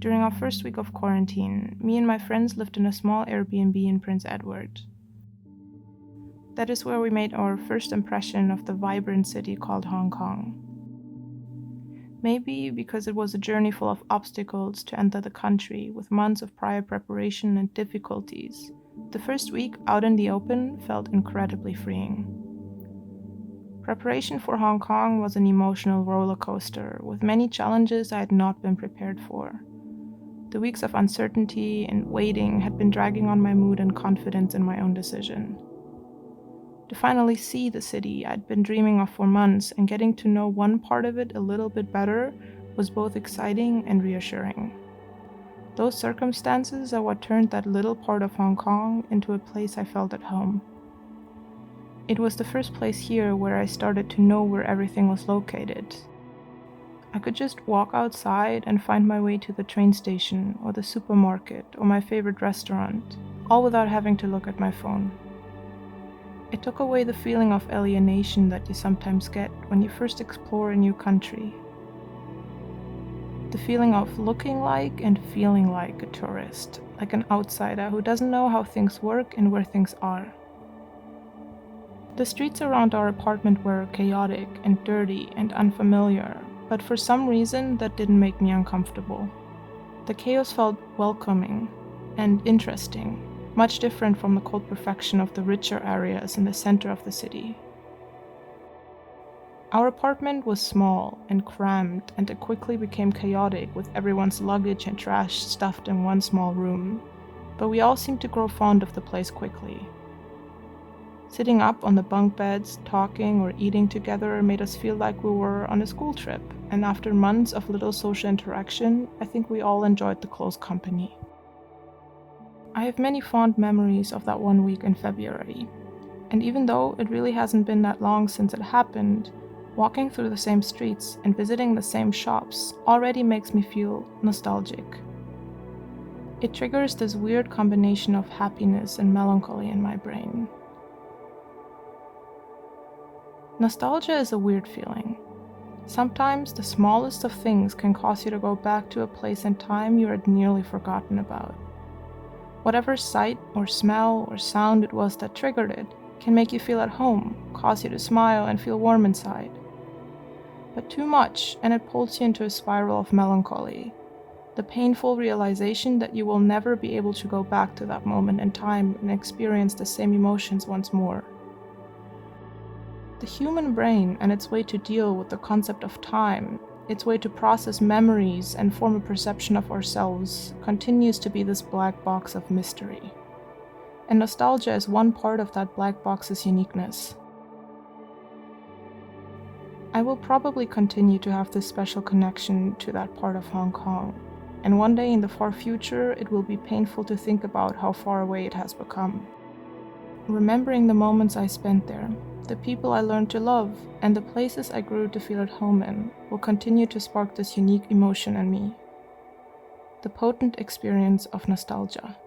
During our first week of quarantine, me and my friends lived in a small Airbnb in Prince Edward. That is where we made our first impression of the vibrant city called Hong Kong. Maybe because it was a journey full of obstacles to enter the country with months of prior preparation and difficulties, the first week out in the open felt incredibly freeing. Preparation for Hong Kong was an emotional roller coaster with many challenges I had not been prepared for. The weeks of uncertainty and waiting had been dragging on my mood and confidence in my own decision. To finally see the city I'd been dreaming of for months and getting to know one part of it a little bit better was both exciting and reassuring. Those circumstances are what turned that little part of Hong Kong into a place I felt at home. It was the first place here where I started to know where everything was located. I could just walk outside and find my way to the train station or the supermarket or my favorite restaurant, all without having to look at my phone. It took away the feeling of alienation that you sometimes get when you first explore a new country. The feeling of looking like and feeling like a tourist, like an outsider who doesn't know how things work and where things are. The streets around our apartment were chaotic and dirty and unfamiliar, but for some reason that didn't make me uncomfortable. The chaos felt welcoming and interesting, much different from the cold perfection of the richer areas in the center of the city. Our apartment was small and cramped, and it quickly became chaotic with everyone's luggage and trash stuffed in one small room, but we all seemed to grow fond of the place quickly. Sitting up on the bunk beds, talking or eating together made us feel like we were on a school trip, and after months of little social interaction, I think we all enjoyed the close company. I have many fond memories of that one week in February, and even though it really hasn't been that long since it happened, walking through the same streets and visiting the same shops already makes me feel nostalgic. It triggers this weird combination of happiness and melancholy in my brain. Nostalgia is a weird feeling. Sometimes the smallest of things can cause you to go back to a place and time you had nearly forgotten about. Whatever sight or smell or sound it was that triggered it can make you feel at home, cause you to smile and feel warm inside. But too much, and it pulls you into a spiral of melancholy. The painful realization that you will never be able to go back to that moment in time and experience the same emotions once more. The human brain and its way to deal with the concept of time, its way to process memories and form a perception of ourselves, continues to be this black box of mystery. And nostalgia is one part of that black box's uniqueness. I will probably continue to have this special connection to that part of Hong Kong, and one day in the far future it will be painful to think about how far away it has become. Remembering the moments I spent there, the people I learned to love, and the places I grew to feel at home in will continue to spark this unique emotion in me. The potent experience of nostalgia.